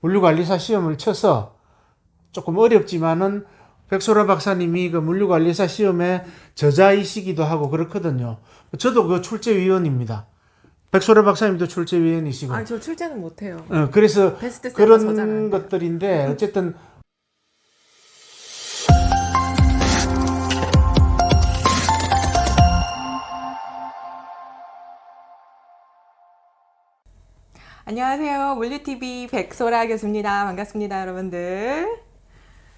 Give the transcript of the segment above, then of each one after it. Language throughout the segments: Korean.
물류관리사 시험을 쳐서 조금 어렵지만은 백소라 박사님이 그 물류관리사 시험의 저자이시기도 하고 그렇거든요. 저도 그 출제위원입니다. 백소라 박사님도 출제위원이시고. 아, 저 출제는 못해요. 그래서 베스트셀러 그런 저자는 것들인데 어쨌든 안녕하세요. 물류TV 백소라 교수입니다. 반갑습니다, 여러분들.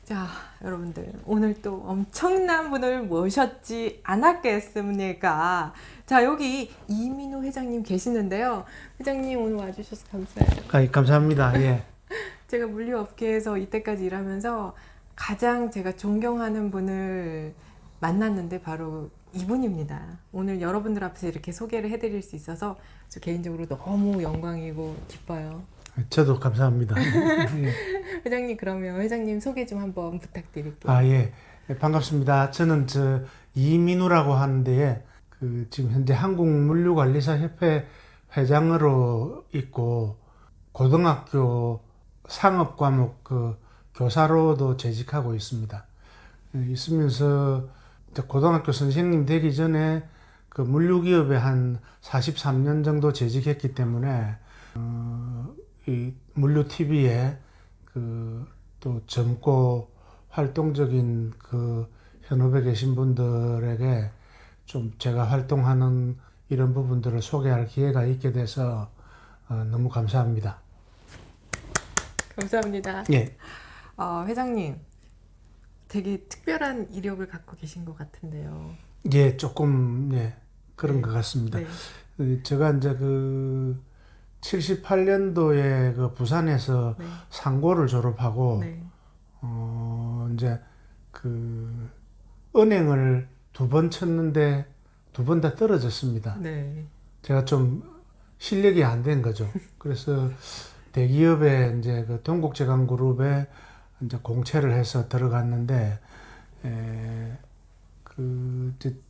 자, 여러분들. 오늘 또 엄청난 분을 모셨지 않았겠습니까? 자, 여기 이민호 회장님 계시는데요. 회장님 오늘 와주셔서 감사해요. 감사합니다. 예. 제가 물류업계에서 이때까지 일하면서 가장 제가 존경하는 분을 만났는데 바로 이분입니다. 오늘 여러분들 앞에서 이렇게 소개를 해드릴 수 있어서 저 개인적으로 너무 영광이고 기뻐요. 저도 감사합니다. 예. 회장님, 그러면 회장님 소개 좀 한번 부탁드릴게요. 아, 예. 예, 반갑습니다. 저는 이민우라고 하는데 지금 현재 한국물류관리사협회 회장으로 있고 고등학교 상업과목 교사로도 재직하고 있습니다. 있으면서 이제 고등학교 선생님 되기 전에 물류기업에 한 43년 정도 재직했기 때문에 이 물류TV에 또 젊고 활동적인 현업에 계신 분들에게 좀 제가 활동하는 이런 부분들을 소개할 기회가 있게 돼서 너무 감사합니다. 감사합니다. 예. 회장님, 되게 특별한 이력을 갖고 계신 것 같은데요. 예, 조금 그런 네. 것 같습니다. 네. 제가 이제 78년도에 부산에서 네. 상고를 졸업하고 네. 이제 은행을 2번 쳤는데 2번 다 떨어졌습니다. 네. 제가 좀 실력이 안 된 거죠. 그래서 대기업에 이제 동국제강그룹에 이제 공채를 해서 들어갔는데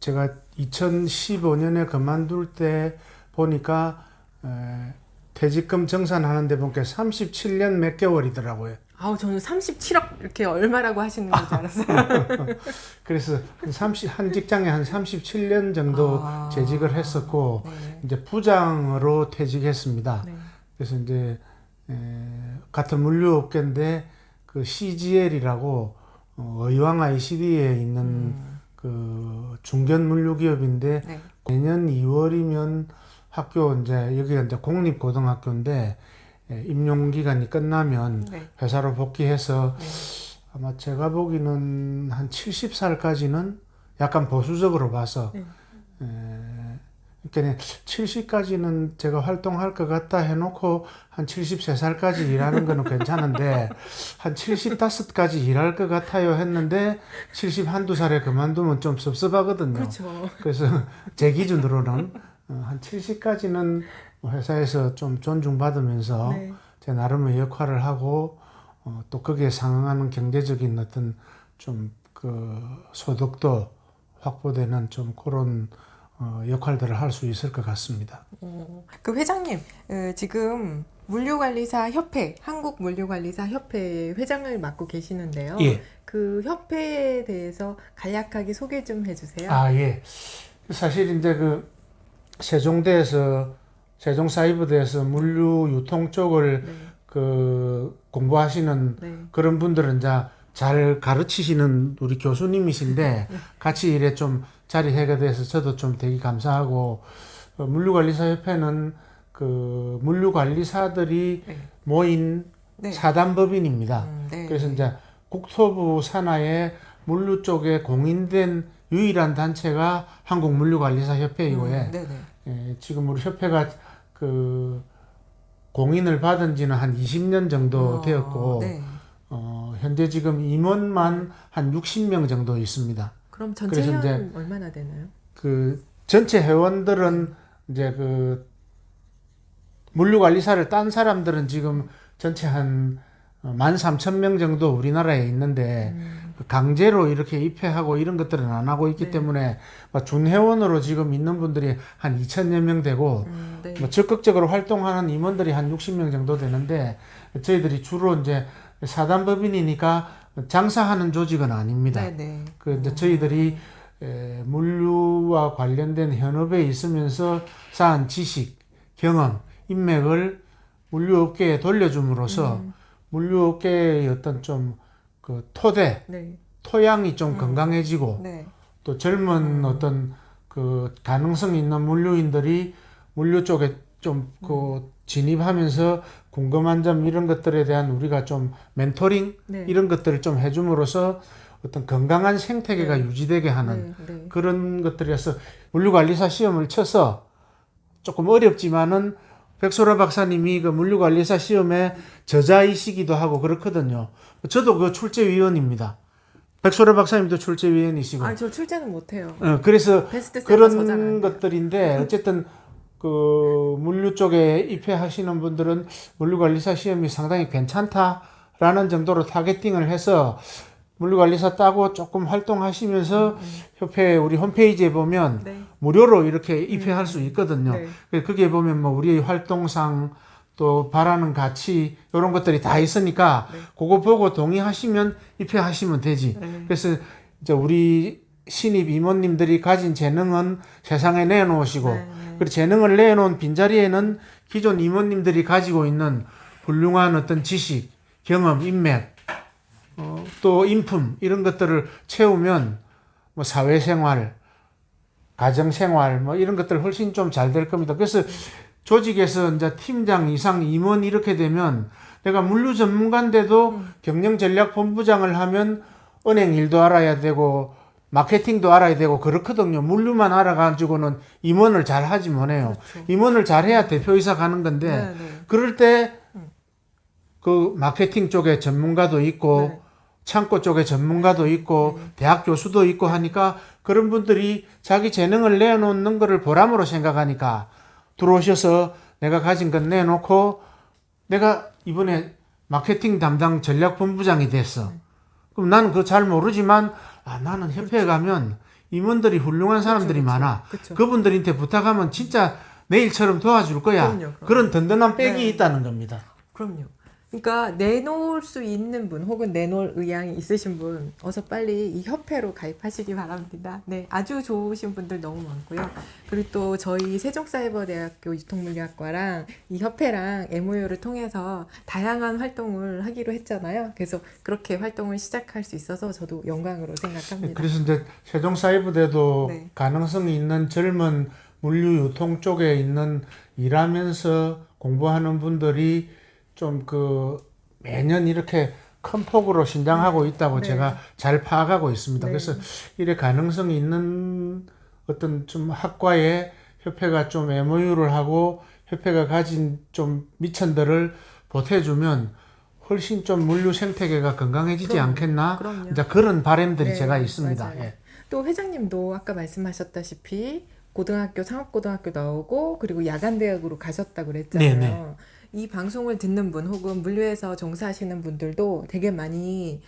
제가 2015년에 그만둘 때 보니까 퇴직금 정산하는데 보니까 37년 몇 개월이더라고요. 아우, 저는 37억 이렇게 얼마라고 하시는 줄 알았어요. 그래서 한 직장에 한 37년 정도 재직을 했었고 네. 이제 부장으로 퇴직했습니다. 네. 그래서 이제 같은 물류업계인데 CGL이라고 의왕 ICD에 있는 중견 물류기업인데 네. 내년 2월이면 여기가 이제 공립고등학교인데 임용 기간이 끝나면 네. 회사로 복귀해서 네. 아마 제가 보기는 한 70살까지는 약간 보수적으로 봐서 네. 그러니까 70까지는 제가 활동할 것 같다 해놓고 한 73살까지 일하는 거는 괜찮은데 한 75까지 일할 것 같아요 했는데 71~2살에 그만두면 좀 섭섭하거든요. 그렇죠. 그래서 제 기준으로는 한 70까지는 회사에서 좀 존중받으면서 네. 제 나름의 역할을 하고 또 거기에 상응하는 경제적인 어떤 좀 소득도 확보되는 좀 그런 역할들을 할 수 있을 것 같습니다. 회장님, 지금 물류관리사 협회, 한국물류관리사 협회 회장을 맡고 계시는데요. 예. 그 협회에 대해서 간략하게 소개 좀 해주세요. 아, 예. 사실 이제 세종사이버대에서 물류 유통 쪽을 네. 공부하시는 네. 그런 분들은 이제 잘 가르치시는 우리 교수님이신데 같이 이래 좀 자리해가 돼서 저도 좀 되게 감사하고 물류관리사협회는 물류관리사들이 네. 모인 네. 사단법인입니다. 네. 그래서 이제 국토부 산하에 물류 쪽에 공인된 유일한 단체가 한국물류관리사협회이고요. 네네. 지금 우리 협회가 공인을 받은 지는 한 20년 정도 되었고 네. 현재 지금 임원만 한 60명 정도 있습니다. 그럼 전체 그래서 회원 얼마나 되나요? 전체 회원들은 이제 물류관리사를 딴 사람들은 지금 전체 한 13,000명 정도 우리나라에 있는데 강제로 이렇게 입회하고 이런 것들은 안 하고 있기 네. 때문에 준회원으로 지금 있는 분들이 한 2,000여 명 되고 네. 적극적으로 활동하는 임원들이 한 60명 정도 되는데 저희들이 주로 이제 사단법인이니까 장사하는 조직은 아닙니다. 네네. 그 이제 저희들이 물류와 관련된 현업에 있으면서 쌓은 지식, 경험, 인맥을 물류업계에 돌려줌으로써 물류업계의 어떤 좀 그 토대, 네. 토양이 좀 건강해지고 네. 또 젊은 어떤 그 가능성 있는 물류인들이 물류 쪽에 좀 그 진입하면서 궁금한 점 이런 것들에 대한 우리가 좀 멘토링 네. 이런 것들을 좀 해줌으로써 어떤 건강한 생태계가 네. 유지되게 하는 네. 네. 그런 것들이어서 물류관리사 시험을 쳐서 조금 어렵지만은 백소라 박사님이 그 물류관리사 시험의 저자이시기도 하고 그렇거든요. 저도 그 출제위원입니다. 백소라 박사님도 출제위원이시고. 아, 저 출제는 못해요. 그래서 베스트셀러 그런 저자가 안 돼요. 것들인데 어쨌든 그 물류 쪽에 입회하시는 분들은 물류관리사 시험이 상당히 괜찮다라는 정도로 타겟팅을 해서 물류관리사 따고 조금 활동하시면서 협회 우리 홈페이지에 보면 네. 무료로 이렇게 입회할 수 있거든요. 네. 거기에 보면 뭐 우리의 활동상 또 바라는 가치 이런 것들이 다 있으니까 네. 그거 보고 동의하시면 입회하시면 되지. 네. 그래서 이제 우리 신입 임원님들이 가진 재능은 세상에 내놓으시고 네. 그리고 재능을 내놓은 빈자리에는 기존 임원님들이 가지고 있는 훌륭한 어떤 지식, 경험, 인맥, 또 인품 이런 것들을 채우면 뭐 사회생활, 가정생활 뭐 이런 것들 훨씬 좀 잘 될 겁니다. 그래서 조직에서 이제 팀장 이상 임원 이렇게 되면 내가 물류 전문가인데도 경영전략본부장을 하면 은행 일도 알아야 되고 마케팅도 알아야 되고 그렇거든요. 물류만 알아가지고는 임원을 잘 하지 못해요. 그렇죠. 임원을 잘해야 대표이사 가는 건데 네. 네. 그럴 때 그 마케팅 쪽에 전문가도 있고 네. 창고 쪽에 전문가도 있고 대학 교수도 있고 하니까 그런 분들이 자기 재능을 내놓는 거를 보람으로 생각하니까 들어오셔서 내가 가진 건 내놓고 내가 이번에 마케팅 담당 전략본부장이 됐어. 그럼 나는 그거 잘 모르지만 나는 협회에 가면 임원들이 훌륭한 사람들이 많아. 그쵸. 그분들한테 부탁하면 진짜 내일처럼 도와줄 거야. 그럼요. 그런 든든한 백이 네. 있다는 겁니다. 그럼요. 그러니까 내놓을 수 있는 분 혹은 내놓을 의향이 있으신 분 어서 빨리 이 협회로 가입하시기 바랍니다. 네, 아주 좋으신 분들 너무 많고요. 그리고 또 저희 세종사이버대학교 유통물리학과랑 이 협회랑 MOU를 통해서 다양한 활동을 하기로 했잖아요. 그래서 그렇게 활동을 시작할 수 있어서 저도 영광으로 생각합니다. 그래서 이제 세종사이버대도 네. 가능성이 있는 젊은 물류 유통 쪽에 있는 일하면서 공부하는 분들이 좀 그 매년 이렇게 큰 폭으로 신장하고 있다고 네. 제가 잘 파악하고 있습니다. 네. 그래서 이래 가능성이 있는 어떤 좀 학과에 협회가 좀 MOU를 하고 협회가 가진 좀 미천들을 보태주면 훨씬 좀 물류 생태계가 건강해지지 그럼요. 않겠나? 그럼요. 이제 그런 바람들이 네, 제가 있습니다. 맞아요. 예. 또 회장님도 아까 말씀하셨다시피 고등학교, 상업고등학교 나오고 그리고 야간대학으로 가셨다고 그랬잖아요. 네네. 이 방송을 듣는 분 혹은 물류에서 종사하시는 분들도 되게 많이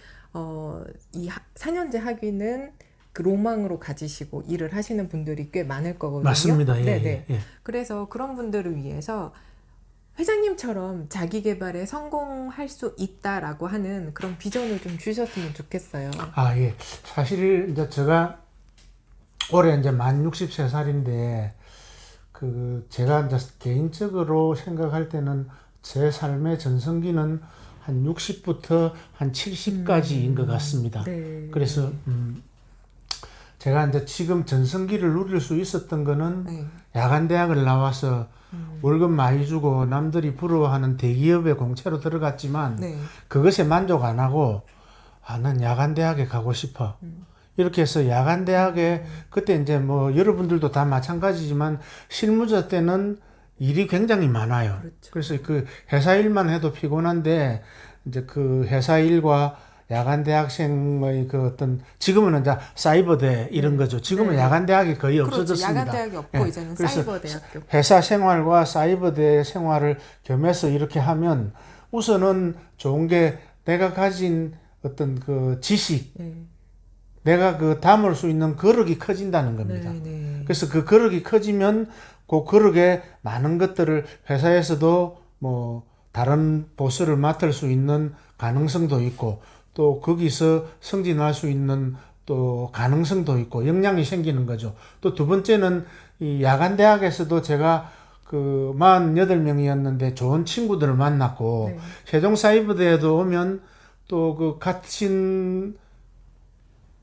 이 4년제 학위는 그 로망으로 가지시고 일을 하시는 분들이 꽤 많을 거거든요. 맞습니다. 예, 네네. 예, 예. 그래서 그런 분들을 위해서 회장님처럼 자기 개발에 성공할 수 있다라고 하는 그런 비전을 좀 주셨으면 좋겠어요. 예. 사실 이제 제가 올해 이제 만 63살인데 그 제가 이제 개인적으로 생각할 때는 제 삶의 전성기는 한 60부터 한 70까지인 것 같습니다. 네. 그래서 제가 이제 지금 전성기를 누릴 수 있었던 거는 네. 야간 대학을 나와서 월급 많이 주고 남들이 부러워하는 대기업에 공채로 들어갔지만 네. 그것에 만족 안 하고 난 야간 대학에 가고 싶어. 이렇게 해서 야간 대학에 그때 이제 뭐 여러분들도 다 마찬가지지만 실무자 때는 일이 굉장히 많아요. 그렇죠. 그래서 그 회사 일만 해도 피곤한데 이제 그 회사 일과 야간 대학생의 그 어떤 지금은 이제 사이버대 이런 거죠. 지금은 네. 야간 대학이 거의 그렇죠. 없어졌습니다. 야간 대학이 없고 예. 이제는 그래서 사이버 대학교. 회사 생활과 사이버대 생활을 겸해서 이렇게 하면 우선은 좋은 게 내가 가진 어떤 그 지식, 네. 내가 그 담을 수 있는 거력이 커진다는 겁니다. 네, 네. 그래서 그 거력이 커지면 그 거력에 많은 것들을 회사에서도 뭐 다른 보스를 맡을 수 있는 가능성도 있고 또 거기서 승진할 수 있는 또 가능성도 있고 역량이 생기는 거죠. 또 두 번째는 이 야간 대학에서도 제가 그 48명이었는데 좋은 친구들을 만났고 네. 세종사이버대에도 오면 또 그 같은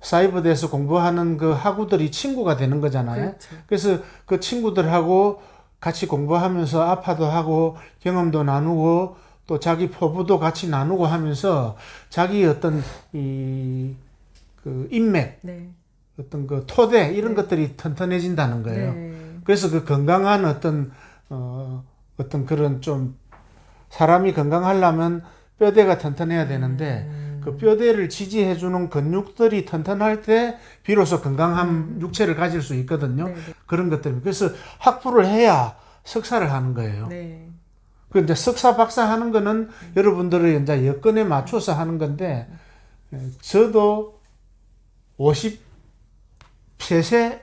사이버대에서 공부하는 그 학우들이 친구가 되는 거잖아요. 그렇죠. 그래서 그 친구들하고 같이 공부하면서 아파도 하고 경험도 나누고 또 자기 포부도 같이 나누고 하면서 자기 어떤 이 그 인맥, 네. 어떤 그 토대 이런 네. 것들이 튼튼해진다는 거예요. 네. 그래서 그 건강한 어떤 그런 좀 사람이 건강하려면 뼈대가 튼튼해야 되는데 그 뼈대를 지지해주는 근육들이 튼튼할 때 비로소 건강한 육체를 가질 수 있거든요. 네. 네. 그런 것들. 그래서 학부를 해야 석사를 하는 거예요. 네. 그 이제 석사 박사 하는 거는 여러분들의 이제 여건에 맞춰서 하는 건데 저도 53세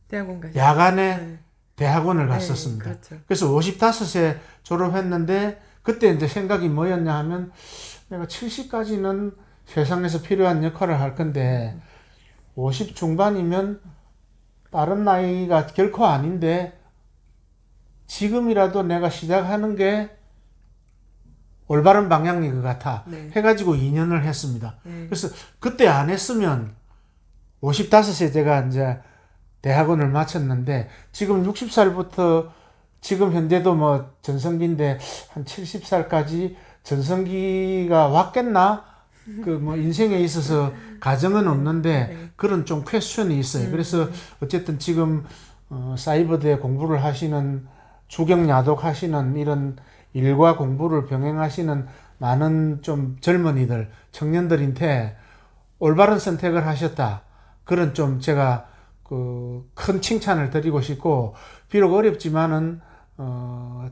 대학원 가시. 야간에 네. 대학원을 네, 갔었습니다. 그렇죠. 그래서 55세 졸업했는데 그때 이제 생각이 뭐였냐 하면 내가 70까지는 세상에서 필요한 역할을 할 건데 50 중반이면 빠른 나이가 결코 아닌데 지금이라도 내가 시작하는 게 올바른 방향인 것 같아 네. 해가지고 2년을 했습니다. 네. 그래서 그때 안 했으면 55세 제가 이제 대학원을 마쳤는데 지금 60살부터 지금 현재도 뭐 전성기인데 한 70살까지 전성기가 왔겠나? 그 뭐 인생에 있어서 가정은 없는데 네. 그런 좀 퀘스천이 있어요. 그래서 어쨌든 지금 사이버대 공부를 하시는 주경야독 하시는 이런 일과 공부를 병행하시는 많은 좀 젊은이들, 청년들한테 올바른 선택을 하셨다. 그런 좀 제가 그 큰 칭찬을 드리고 싶고 비록 어렵지만은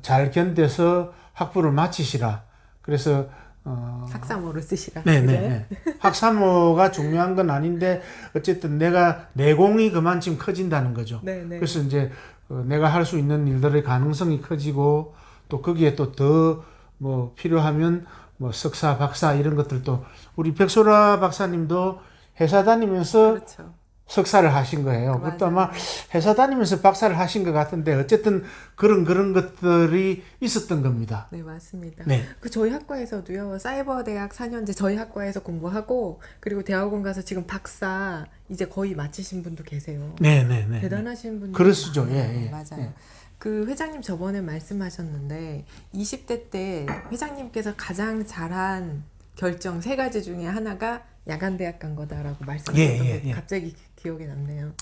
잘 견뎌서 학부를 마치시라. 그래서 학사모를 쓰시라. 네네. 학사모가 중요한 건 아닌데 어쨌든 내가 내공이 그만큼 커진다는 거죠. 네, 네. 그래서 이제 내가 할 수 있는 일들의 가능성이 커지고 또 거기에 또 더 뭐 필요하면 뭐 석사, 박사 이런 것들도 우리 백소라 박사님도 회사 다니면서 그렇죠. 석사를 하신 거예요. 그것도 아마 맞아요. 회사 다니면서 박사를 하신 것 같은데 어쨌든 그런 것들이 있었던 겁니다. 네, 맞습니다. 네. 그 저희 학과에서도요. 사이버 대학 4년제 저희 학과에서 공부하고 그리고 대학원 가서 지금 박사 이제 거의 마치신 분도 계세요. 네네네. 대단하신 분들 그러시죠. 많아요. 예, 예. 맞아요. 예. 그 회장님 저번에 말씀하셨는데 20대 때 회장님께서 가장 잘한 결정 세 가지 중에 하나가 야간 대학 간 거다라고 말씀하셨던 예, 게 예. 갑자기 기억에 남네요.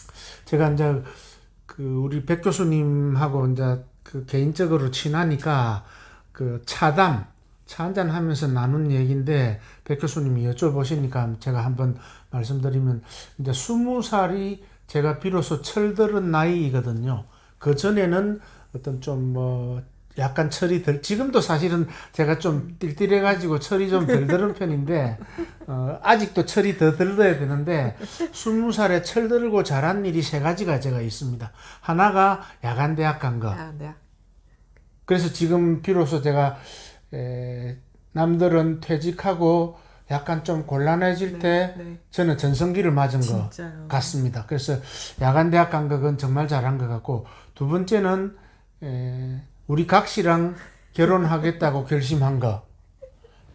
제가 이제 그 우리 백 교수님하고 이제 그 개인적으로 친하니까 그 차 한잔 하면서 나눈 얘기인데 백 교수님이 여쭤보시니까 제가 한번 말씀드리면 이제 20살이 제가 비로소 철들은 나이거든요. 그 전에는 어떤 좀 뭐 약간 철이 지금도 사실은 제가 좀 띨띨해가지고 철이 좀 덜 드는 편인데 아직도 철이 더 들어야 되는데 20살에 철들고 잘한 일이 세 가지가 제가 있습니다. 하나가 야간 대학 간 거. 야간 대학. 그래서 지금 비로소 제가 남들은 퇴직하고 약간 좀 곤란해질 때 네. 저는 전성기를 맞은 거 진짜요. 같습니다. 그래서 야간 대학 간 거는 정말 잘한 것 같고 두 번째는 우리 각 씨랑 결혼하겠다고 결심한 거.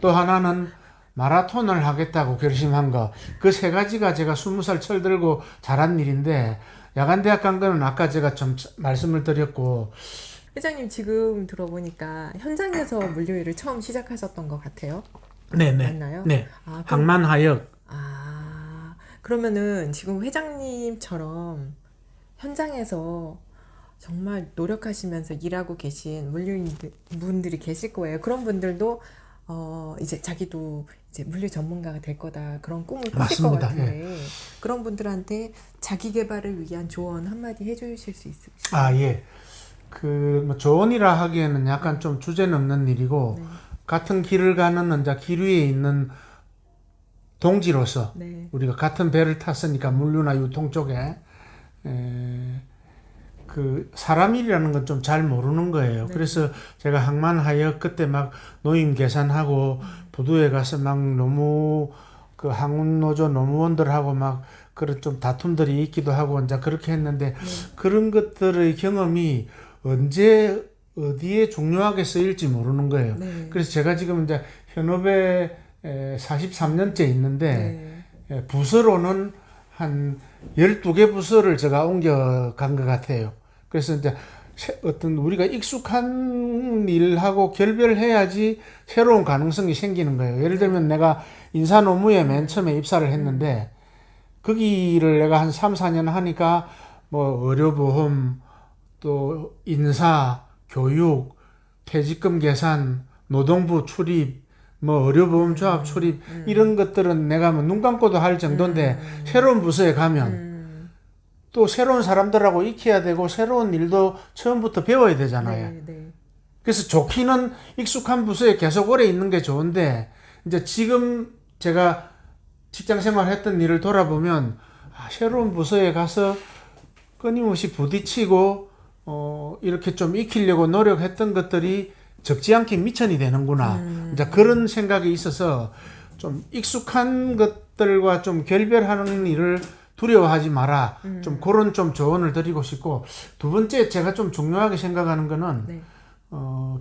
또 하나는 마라톤을 하겠다고 결심한 거. 그 세 가지가 제가 20살 철들고 잘한 일인데 야간 대학 간 거는 아까 제가 좀 말씀을 드렸고 회장님 지금 들어보니까 현장에서 물류일을 처음 시작하셨던 것 같아요. 네네. 맞나요? 네. 아, 그럼, 항만하역. 그러면은 지금 회장님처럼 현장에서 정말 노력하시면서 일하고 계신 물류인분들이 계실 거예요. 그런 분들도 이제 자기도 이제 물류 전문가가 될 거다 그런 꿈을 꾸실 것 맞습니다. 같은데 그런 분들한테 자기 개발을 위한 조언 한마디 해주실 수 있으실까요? 아, 예. 뭐 조언이라 하기에는 약간 좀 주제넘는 일이고 네. 같은 길을 가는 이제 길 위에 있는 동지로서 우리가 같은 배를 탔으니까 물류나 유통 쪽에 그 사람 일이라는 건 좀 잘 모르는 거예요. 네. 그래서 제가 항만하여 그때 막 노임 계산하고 부두에 가서 막 노무 그 항운노조 노무원들하고 막 그런 좀 다툼들이 있기도 하고 이제 그렇게 했는데 네. 그런 것들의 경험이 언제 어디에 중요하게 쓰일지 모르는 거예요. 네. 그래서 제가 지금 이제 현업에 43년째 있는데 네. 부서로는 한 12개 부서를 제가 옮겨간 것 같아요. 그래서 이제 어떤 우리가 익숙한 일하고 결별해야지 새로운 가능성이 생기는 거예요. 예를 들면 내가 인사노무에 맨 처음에 입사를 했는데 거기를 내가 한 3, 4년 하니까 뭐 의료보험, 또 인사, 교육, 퇴직금 계산, 노동부 출입, 뭐 의료보험 조합 출입 이런 것들은 내가 뭐 눈 감고도 할 정도인데 새로운 부서에 가면 또 새로운 사람들하고 익혀야 되고 새로운 일도 처음부터 배워야 되잖아요. 네. 네. 그래서 좋기는 익숙한 부서에 계속 오래 있는 게 좋은데 이제 지금 제가 직장 생활했던 일을 돌아보면 새로운 부서에 가서 끊임없이 부딪히고 이렇게 좀 익히려고 노력했던 것들이 적지 않게 미천이 되는구나. 이제 그런 생각이 있어서 좀 익숙한 것들과 좀 결별하는 일을 두려워하지 마라. 좀 그런 좀 조언을 드리고 싶고 두 번째 제가 좀 중요하게 생각하는 거는 네.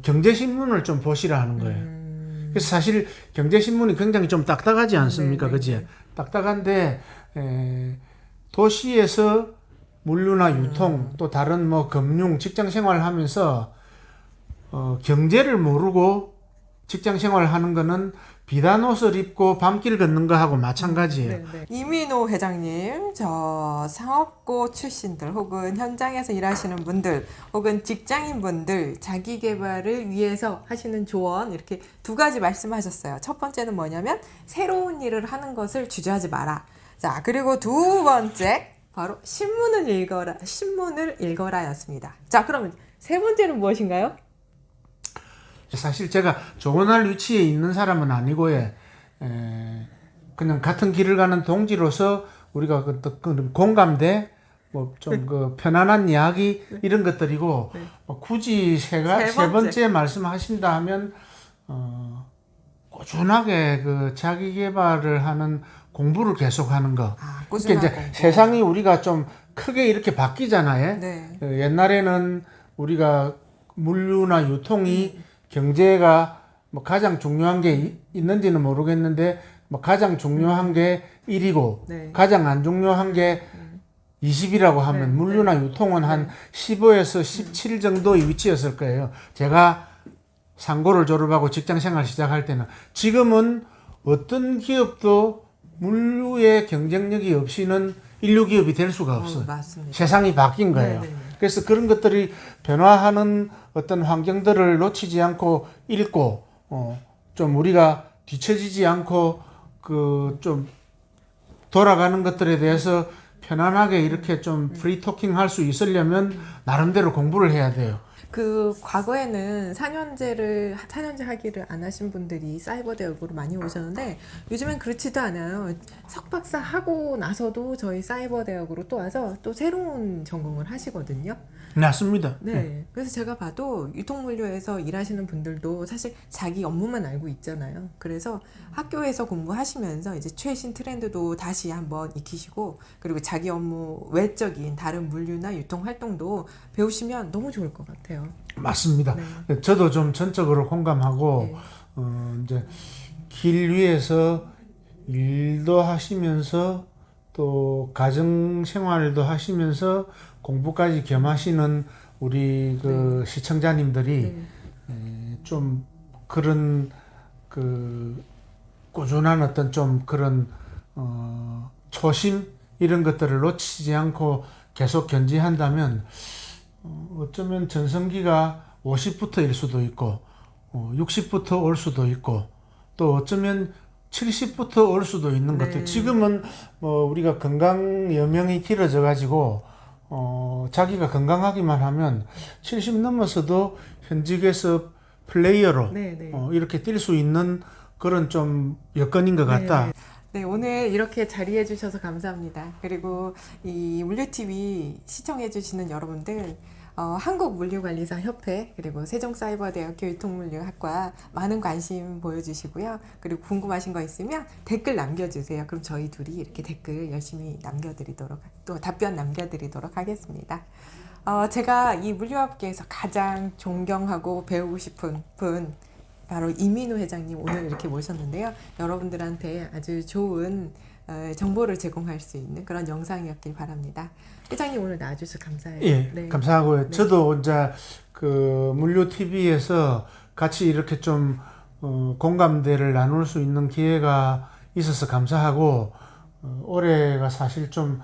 경제신문을 좀 보시라 하는 거예요. 그래서 사실 경제신문이 굉장히 좀 딱딱하지 않습니까? 네, 그지? 네. 딱딱한데 도시에서 물류나 유통 또 다른 뭐 금융 직장 생활을 하면서 경제를 모르고 직장 생활을 하는 거는 비단 옷을 입고 밤길 걷는 거하고 마찬가지예요. 네, 네. 이민호 회장님, 저 상업고 출신들 혹은 현장에서 일하시는 분들 혹은 직장인분들 자기 개발을 위해서 하시는 조언 이렇게 두 가지 말씀하셨어요. 첫 번째는 뭐냐면 새로운 일을 하는 것을 주저하지 마라. 자, 그리고 두 번째 바로 신문을 읽어라였습니다. 자, 그러면 세 번째는 무엇인가요? 사실 제가 조언할 위치에 있는 사람은 아니고 그냥 같은 길을 가는 동지로서 우리가 그 공감대 뭐 좀 그 편안한 이야기 이런 것들이고 굳이 세 번째 말씀하신다 하면 꾸준하게 그 자기 개발을 하는 공부를 계속하는 거. 그러니까 이제 공부. 세상이 우리가 좀 크게 이렇게 바뀌잖아요. 네. 옛날에는 우리가 물류나 유통이 경제가 뭐 가장 중요한 게 있는지는 모르겠는데 뭐 가장 중요한 게 1이고 네. 가장 안 중요한 게 20이라고 하면 네. 물류나 유통은 한 15에서 17 정도의 위치였을 거예요. 제가 상고를 졸업하고 직장 생활 시작할 때는 지금은 어떤 기업도 물류의 경쟁력이 없이는 인류 기업이 될 수가 없어요. 맞습니다. 세상이 바뀐 거예요. 네, 네, 네. 그래서 그런 것들이 변화하는 어떤 환경들을 놓치지 않고 읽고 좀 우리가 뒤처지지 않고 그 좀 돌아가는 것들에 대해서 편안하게 이렇게 좀 프리 토킹 할 수 있으려면 나름대로 공부를 해야 돼요. 그 과거에는 4년제 하기를 안 하신 분들이 사이버 대학으로 많이 오셨는데 요즘엔 그렇지도 않아요. 석박사 하고 나서도 저희 사이버 대학으로 또 와서 또 새로운 전공을 하시거든요. 맞습니다. 네. 그래서 제가 봐도 유통물류에서 일하시는 분들도 사실 자기 업무만 알고 있잖아요. 그래서 학교에서 공부하시면서 이제 최신 트렌드도 다시 한번 익히시고 그리고 자기 업무 외적인 다른 물류나 유통 활동도 배우시면 너무 좋을 것 같아요. 맞습니다. 네. 저도 좀 전적으로 공감하고 이제 길 위에서 일도 하시면서 또 가정 생활도 하시면서 공부까지 겸하시는 우리 그 시청자님들이 좀 그런 그 꾸준한 어떤 좀 그런 초심 이런 것들을 놓치지 않고 계속 견지한다면 어쩌면 전성기가 50부터일 수도 있고 60부터 올 수도 있고 또 어쩌면 70부터 올 수도 있는 것들. 지금은 뭐 우리가 건강 여명이 길어져 가지고 자기가 건강하기만 하면 70 넘어서도 현직에서 플레이어로 이렇게 뛸 수 있는 그런 좀 여건인 것 같다. 네, 오늘 이렇게 자리해 주셔서 감사합니다. 그리고 이 물류TV 시청해 주시는 여러분들, 한국물류관리사 협회 그리고 세종사이버대학교 유통물류학과 많은 관심 보여주시고요. 그리고 궁금하신 거 있으면 댓글 남겨주세요. 그럼 저희 둘이 이렇게 댓글 열심히 남겨드리도록, 또 답변 남겨드리도록 하겠습니다. 제가 이 물류업계에서 가장 존경하고 배우고 싶은 분, 바로 이민우 회장님 오늘 이렇게 모셨는데요. 여러분들한테 아주 좋은 정보를 제공할 수 있는 그런 영상이었길 바랍니다. 회장님 오늘 나와주셔서 감사해요. 예, 네. 감사하고요. 네. 저도 이제 그 물류 TV에서 같이 이렇게 좀 공감대를 나눌 수 있는 기회가 있어서 감사하고, 올해가 사실 좀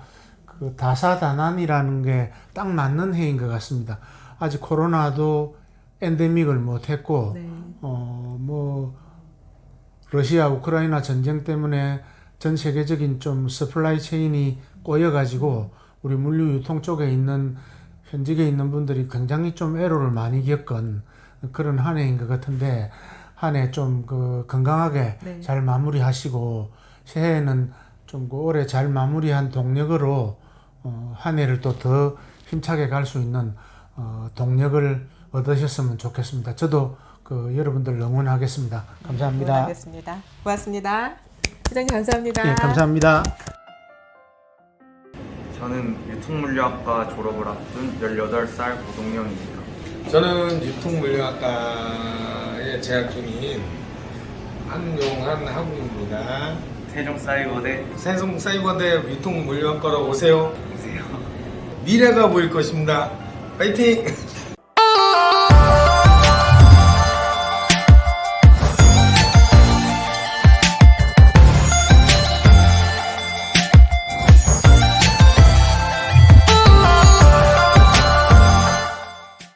그 다사다난이라는 게 딱 맞는 해인 것 같습니다. 아직 코로나도 엔데믹을 못했고, 네. 뭐 러시아 우크라이나 전쟁 때문에 전 세계적인 좀 서플라이 체인이 꼬여가지고 우리 물류 유통 쪽에 있는 현직에 있는 분들이 굉장히 좀 애로를 많이 겪은 그런 한 해인 것 같은데, 한 해 좀 그 건강하게 네. 잘 마무리하시고 새해에는 좀 그 올해 잘 마무리한 동력으로 한 해를 또 더 힘차게 갈 수 있는 동력을 얻으셨으면 좋겠습니다. 저도 그 여러분들 응원하겠습니다. 감사합니다. 응원하겠습니다. 고맙습니다. 회장님 감사합니다. 예, 감사합니다. 저는 유통물류학과 졸업을 앞둔 18살 고동영입니다. 저는 유통물류학과에 재학 중인 한용한 학우입니다. 세종사이버대 세종사이버대 유통물류학과로 오세요. 미래가 보일 것입니다. 파이팅!